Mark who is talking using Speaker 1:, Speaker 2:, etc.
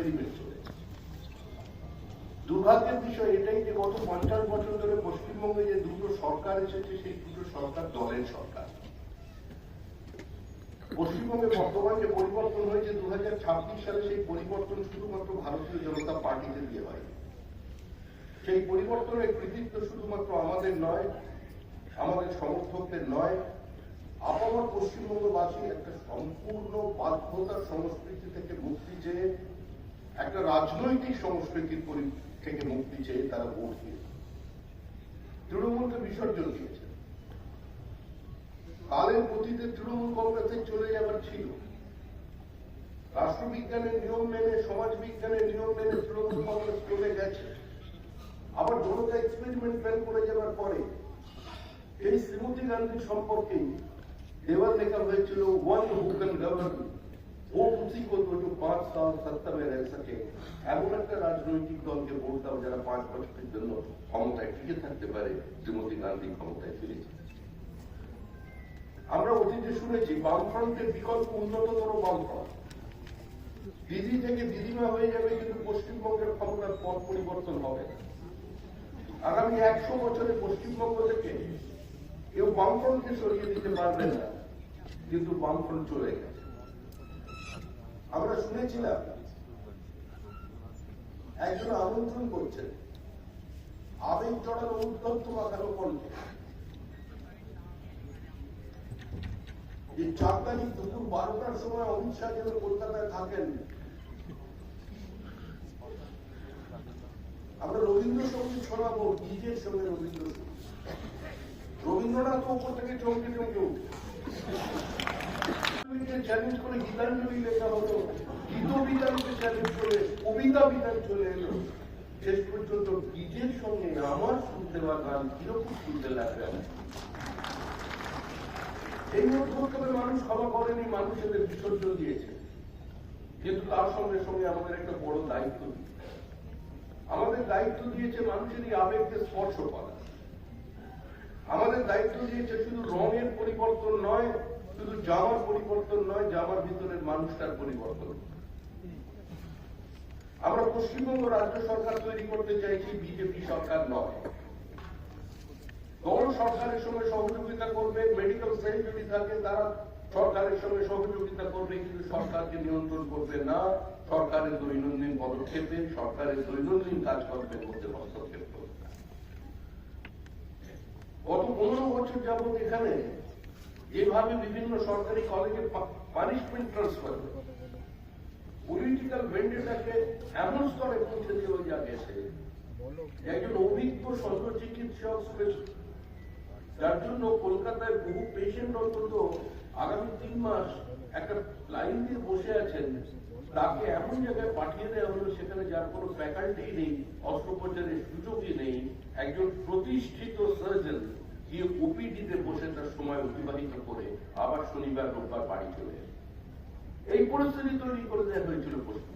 Speaker 1: Experiment চলেছে। দুর্ভাগ্যের বিষয় এটাই যে গত 50 বছর ধরে পশ্চিমবঙ্গে যে দুটো সরকার এসেছে সেই দুটো সরকার দলের সরকার। পশ্চিমবঙ্গে বর্তমান যে পরিবর্তন হয়েছে 2026 সালে, সেই পরিবর্তন শুধুমাত্র ভারতীয় জনতা পার্টিতে দিয়ে হয়। সেই পরিবর্তনের কৃতিত্ব শুধুমাত্র আমাদের নয়, আমাদের সমর্থকদের নয়, আপামর পশ্চিমবঙ্গবাসী একটা সম্পূর্ণ বাধ্যতার সংস্কৃতি থেকে মুক্তি চেয়ে, একটা রাজনৈতিক সংস্কৃতির থেকে মুক্তি চেয়ে তারা ভোট দিয়ে তৃণমূলকে বিসর্জন দিয়েছে। কালের গতিতে তৃণমূল কংগ্রেসে চলে যাবার ছিল। রাষ্ট্রবিজ্ঞানের নিয়ম মেনে, সমাজ বিজ্ঞানের নিয়ম মেনে তৃণমূল কংগ্রেস চলে গেছে। আবার জনতা এক্সপেরিমেন্ট ফেল করে যাবার পরে এই শ্রীমতী গান্ধী সম্পর্কেই দেওয়াল লেখা হয়েছিল, ওয়ান হু ক্যান গভর্ন वो उसी को जो 5 साल सत्ता में रह सके। এমন একটা রাজনৈতিক দলকে ভোট দাও যারা 5 বছরের জন্য ক্ষমতায় টিকে থাকতে পারে। শ্রীমতী গান্ধী ক্ষমতায় ফিরেছে। আমরা অতীতে শুনেছি বামফ্রন্টের বিকল্প উন্নততর বামফ্রন্ট, দিদি থেকে দিদিমা হয়ে যাবে, কিন্তু পশ্চিমবঙ্গের ক্ষমতার পথ পরিবর্তন হবে না। আগামী 100 বছরে পশ্চিমবঙ্গ থেকে কেউ বামফ্রন্টকে সরিয়ে দিতে পারবে না, কিন্তু বামফ্রন্ট চলে গেছে। আমরা শুনেছিলাম একজন আমন্ত্রণ করছেন আবেগ জড়ানো উদ্যন্ত মাখানো কণ্ঠে যে 4 তারিখ দুপুর 12টার সময় অমিত শাহ যেন কলকাতায় থাকেন। আমরা রবীন্দ্রসঙ্গীত শোনাবো, গীতের সঙ্গে রবীন্দ্রসঙ্গীত। রবীন্দ্রনাথ উপর থেকে চমকে চমকে উঠে চ্যালেঞ্জ করে গীতাঞ্জলি লেখা হলো, গীত বিধানকে চ্যালেঞ্জ করে কবিতা বিধান চলে এলো। শেষ পর্যন্ত গীতের সঙ্গে আমার শুনতে বা গান কিরকম শুনতে লাগবে। এই মধ্যে মানুষ ক্ষমা করেনি, মানুষ এদের বিসর্জন দিয়েছে। কিন্তু তার সঙ্গে সঙ্গে আমাদের একটা বড় দায়িত্ব দিয়েছে। আমাদের দায়িত্ব দিয়েছে মানুষেরই আবেগকে স্পর্শ করা। আমাদের দায়িত্ব দিয়েছে শুধু রঙের পরিবর্তন নয়, শুধু জামার পরিবর্তন নয়, জামার ভিতরের মানুষটার পরিবর্তন। আমরা পশ্চিমবঙ্গ রাজ্য সরকার তৈরি করতে চাইছি, বিজেপি সরকার নয়। দল সরকারের সঙ্গে সহযোগিতা করবে, মেডিকেল সেল যদি থাকে তারা সরকারের সঙ্গে সহযোগিতা করবে, কিন্তু সরকারকে নিয়ন্ত্রণ করবে না। সরকারের দৈনন্দিন পদক্ষেপে, সরকারের দৈনন্দিন কাজকর্মের মধ্যে হস্তক্ষেপ করবে। গত 15 বছর যাবৎ এখানে যেভাবে বিভিন্ন সরকারি কলেজে পানিশমেন্ট ট্রান্সফার, পলিটিক্যাল ভেন্ডেটাকে এমন স্তরে পৌঁছে দিয়ে গেছে, একজন অভিজ্ঞ শল্য চিকিৎসক যার জন্য কলকাতায় বহু পেশেন্ট অন্তত আগামী 3 মাস একটা লাইন দিয়ে বসে আছেন, তাকে এমন জায়গায় পাঠিয়ে দেওয়া হলো সেখানে যার কোনো ফ্যাকাল্টি নেই, অস্ত্রোপচারের সুযোগই নেই। একজন প্রতিষ্ঠিত সার্জন গিয়ে ওপিডিতে বসে তার সময় অতিবাহিত করে আবার শনিবার রোববার বাড়ি চলে। এই পরিস্থিতি তৈরি করে দেওয়া হয়েছিল পশ্চিম